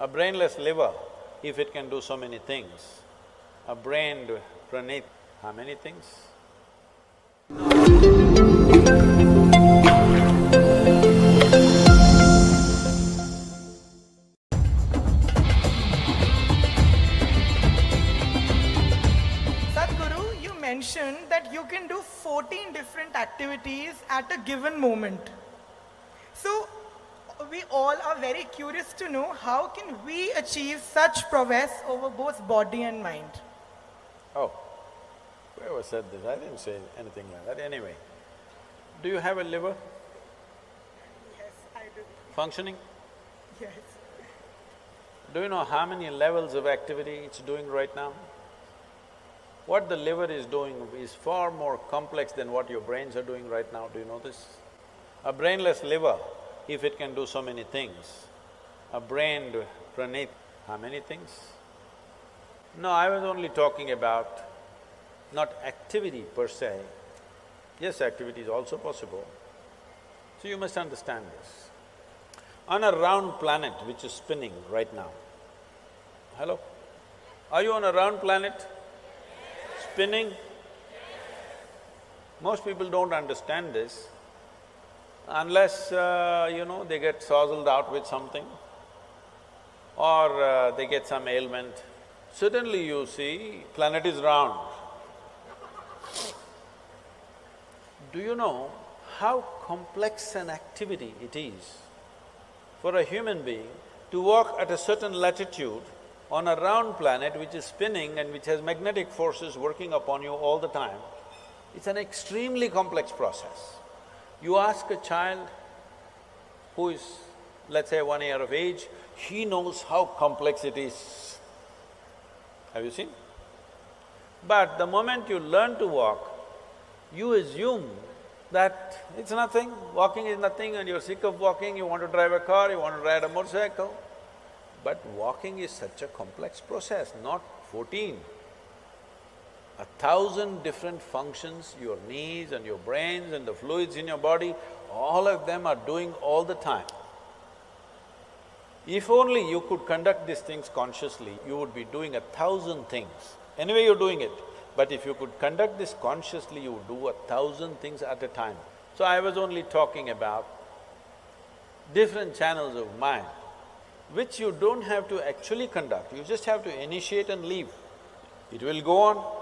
A brainless liver, if it can do so many things, a brained Pranit, how many things? Sadhguru, you mentioned that you can do 14 different activities at a given moment. So, we all are very curious to know how can we achieve such prowess over both body and mind? Oh, whoever said this, I didn't say anything like that. Anyway, do you have a liver Yes, I do. functioning? Yes. Do you know how many levels of activity it's doing right now? What the liver is doing is far more complex than what your brains are doing right now, do you know this? A brainless liver, if it can do so many things, a brained Pranit, how many things? No, I was only talking about not activity per se. Yes, activity is also possible. So you must understand this. On a round planet which is spinning right now, hello? Are you on a round planet? Spinning? Most people don't understand this unless, they get sozzled out with something or they get some ailment. Suddenly you see, planet is round. Do you know how complex an activity it is for a human being to walk at a certain latitude on a round planet which is spinning and which has magnetic forces working upon you all the time? It's an extremely complex process. You ask a child who is, let's say, 1 year of age, he knows how complex it is. Have you seen? But the moment you learn to walk, you assume that it's nothing, walking is nothing and you're sick of walking, you want to drive a car, you want to ride a motorcycle. But walking is such a complex process, not 14. 1,000 different functions, your knees and your brains and the fluids in your body, all of them are doing all the time. If only you could conduct these things consciously, you would be doing 1,000 things. Anyway, you're doing it. But if you could conduct this consciously, you would do 1,000 things at a time. So I was only talking about different channels of mind, which you don't have to actually conduct, you just have to initiate and leave. It will go on.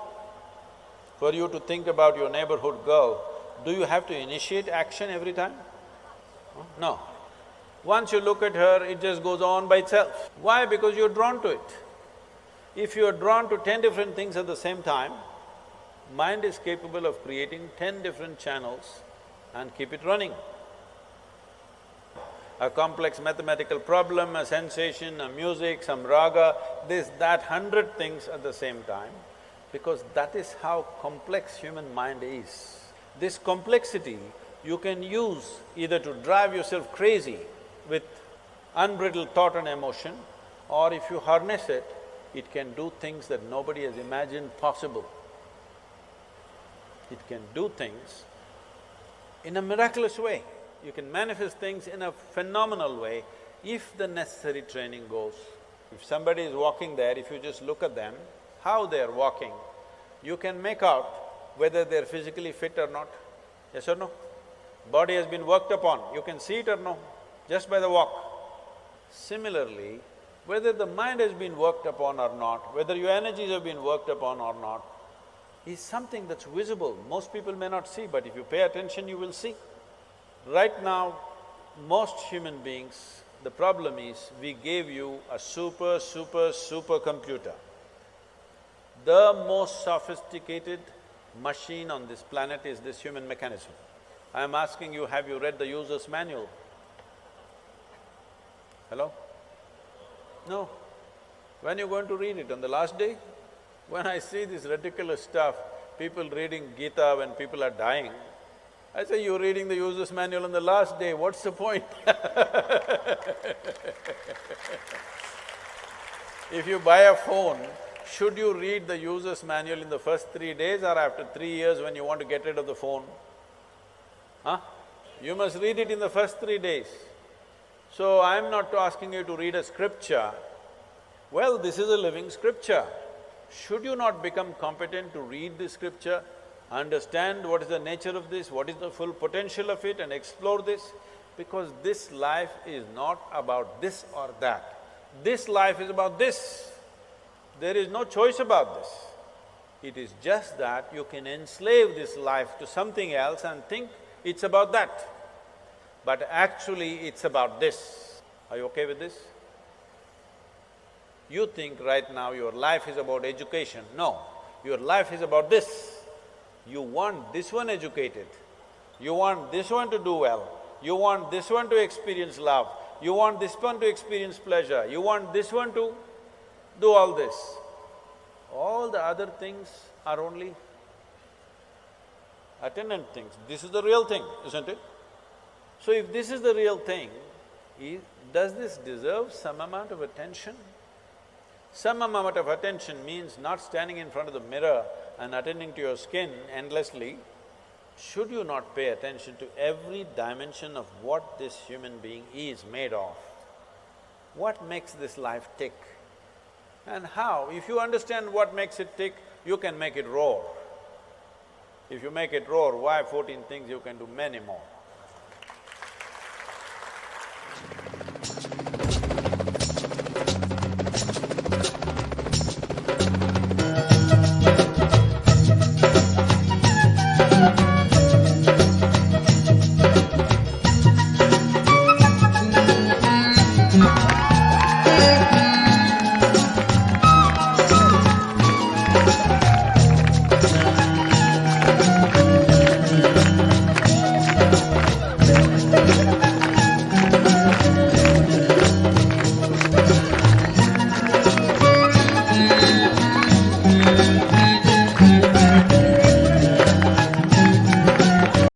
For you to think about your neighborhood girl, do you have to initiate action every time? No. Once you look at her, it just goes on by itself. Why? Because you're drawn to it. If you're drawn to 10 different things at the same time, mind is capable of creating 10 different channels and keep it running. A complex mathematical problem, a sensation, a music, some raga, this, that, 100 things at the same time, because that is how complex human mind is. This complexity you can use either to drive yourself crazy with unbridled thought and emotion, or if you harness it, it can do things that nobody has imagined possible. It can do things in a miraculous way. You can manifest things in a phenomenal way if the necessary training goes. If somebody is walking there, if you just look at them, how they're walking, you can make out whether they're physically fit or not. Yes or no? Body has been worked upon, you can see it or no, just by the walk. Similarly, whether the mind has been worked upon or not, whether your energies have been worked upon or not, is something that's visible. Most people may not see, but if you pay attention, you will see. Right now, most human beings, the problem is we gave you a super computer. The most sophisticated machine on this planet is this human mechanism. I am asking you, have you read the user's manual? Hello? No. When you're going to read it? On the last day? When I see this ridiculous stuff, people reading Gita when people are dying, I say, you're reading the user's manual on the last day, what's the point? If you buy a phone, should you read the user's manual in the first 3 days or after 3 years when you want to get rid of the phone? Huh? You must read it in the first 3 days. So I'm not asking you to read a scripture. Well, this is a living scripture. Should you not become competent to read the scripture, understand what is the nature of this, what is the full potential of it and explore this? Because this life is not about this or that. This life is about this. There is no choice about this. It is just that you can enslave this life to something else and think it's about that. But actually it's about this. Are you okay with this? You think right now your life is about education. No, your life is about this. You want this one educated, you want this one to do well, you want this one to experience love, you want this one to experience pleasure, you want this one to do all this. All the other things are only attendant things. This is the real thing, isn't it? So if this is the real thing, does this deserve some amount of attention? Some amount of attention means not standing in front of the mirror and attending to your skin endlessly. Should you not pay attention to every dimension of what this human being is made of? What makes this life tick? And how? If you understand what makes it tick, you can make it roar. If you make it roar, why 14 things? You can do many more.